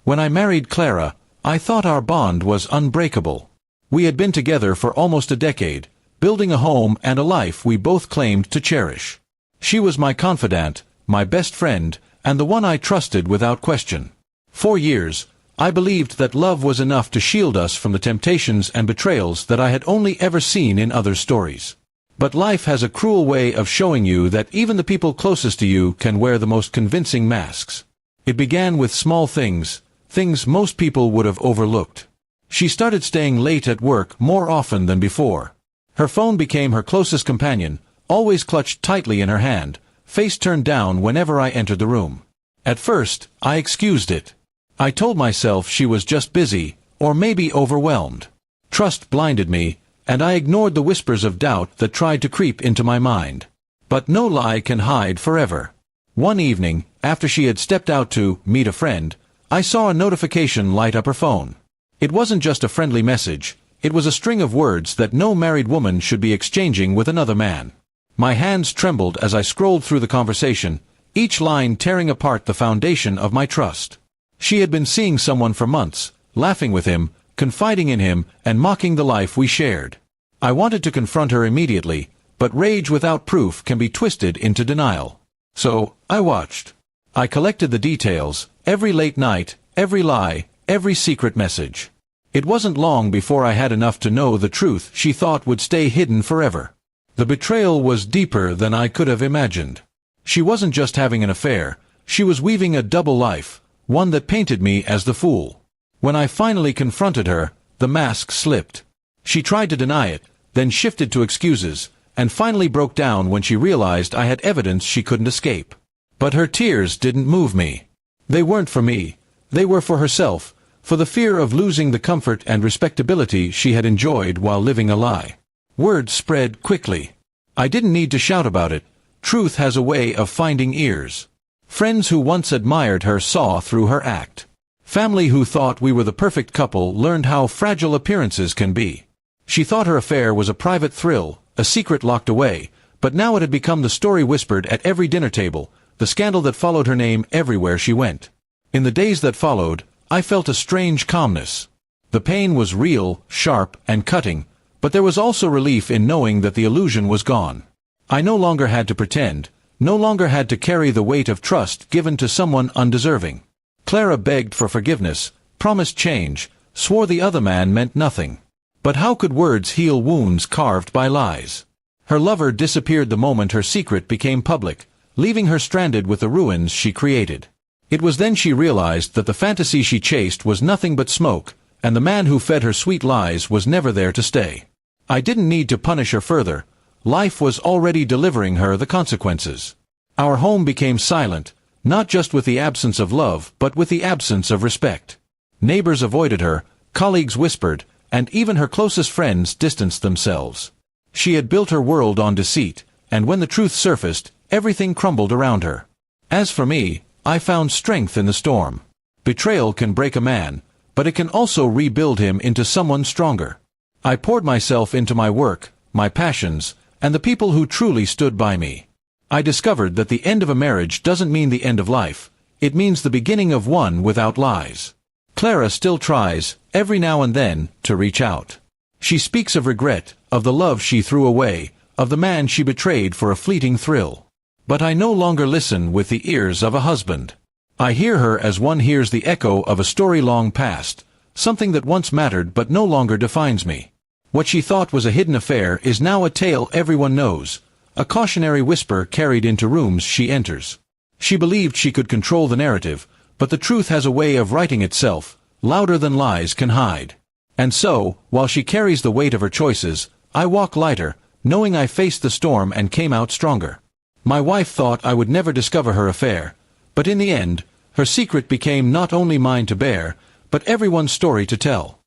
When I married Clara, I thought our bond was unbreakable. We had been together for almost a decade, building a home and a life we both claimed to cherish. She was my confidant, my best friend, and the one I trusted without question. For years, I believed that love was enough to shield us from the temptations and betrayals that I had only ever seen in other stories. But life has a cruel way of showing you that even the people closest to you can wear the most convincing masks. It began with small things, things most people would have overlooked. She started staying late at work more often than before. Her phone became her closest companion, always clutched tightly in her hand, face turned down whenever I entered the room. At first, I excused it. I told myself she was just busy, or maybe overwhelmed. Trust blinded me, and I ignored the whispers of doubt that tried to creep into my mind. But no lie can hide forever. One evening, after she had stepped out to meet a friend, I saw a notification light up her phone. It wasn't just a friendly message, it was a string of words that no married woman should be exchanging with another man. My hands trembled as I scrolled through the conversation, each line tearing apart the foundation of my trust. She had been seeing someone for months, laughing with him, confiding in him, and mocking the life we shared. I wanted to confront her immediately, but rage without proof can be twisted into denial. So, I watched. I collected the details, every late night, every lie, every secret message. It wasn't long before I had enough to know the truth she thought would stay hidden forever. The betrayal was deeper than I could have imagined. She wasn't just having an affair, she was weaving a double life, one that painted me as the fool. When I finally confronted her, the mask slipped. She tried to deny it, then shifted to excuses, and finally broke down when she realized I had evidence she couldn't escape. But her tears didn't move me. They weren't for me. They were for herself, for the fear of losing the comfort and respectability she had enjoyed while living a lie. Word spread quickly. I didn't need to shout about it. Truth has a way of finding ears. Friends who once admired her saw through her act. Family who thought we were the perfect couple learned how fragile appearances can be. She thought her affair was a private thrill, a secret locked away, but now it had become the story whispered at every dinner table, the scandal that followed her name everywhere she went. In the days that followed, I felt a strange calmness. The pain was real, sharp, and cutting, but there was also relief in knowing that the illusion was gone. I no longer had to pretend, no longer had to carry the weight of trust given to someone undeserving. Clara begged for forgiveness, promised change, swore the other man meant nothing. But how could words heal wounds carved by lies? Her lover disappeared the moment her secret became public, leaving her stranded with the ruins she created. It was then she realized that the fantasy she chased was nothing but smoke, and the man who fed her sweet lies was never there to stay. I didn't need to punish her further. Life was already delivering her the consequences. Our home became silent, not just with the absence of love, but with the absence of respect. Neighbors avoided her, colleagues whispered, and even her closest friends distanced themselves. She had built her world on deceit, and when the truth surfaced, everything crumbled around her. As for me, I found strength in the storm. Betrayal can break a man, but it can also rebuild him into someone stronger. I poured myself into my work, my passions, and the people who truly stood by me. I discovered that the end of a marriage doesn't mean the end of life, it means the beginning of one without lies. Clara still tries, every now and then, to reach out. She speaks of regret, of the love she threw away, of the man she betrayed for a fleeting thrill. But I no longer listen with the ears of a husband. I hear her as one hears the echo of a story long past, something that once mattered but no longer defines me. What she thought was a hidden affair is now a tale everyone knows, a cautionary whisper carried into rooms she enters. She believed she could control the narrative, but the truth has a way of writing itself, louder than lies can hide. And so, while she carries the weight of her choices, I walk lighter, knowing I faced the storm and came out stronger. My wife thought I would never discover her affair, but in the end, her secret became not only mine to bear, but everyone's story to tell.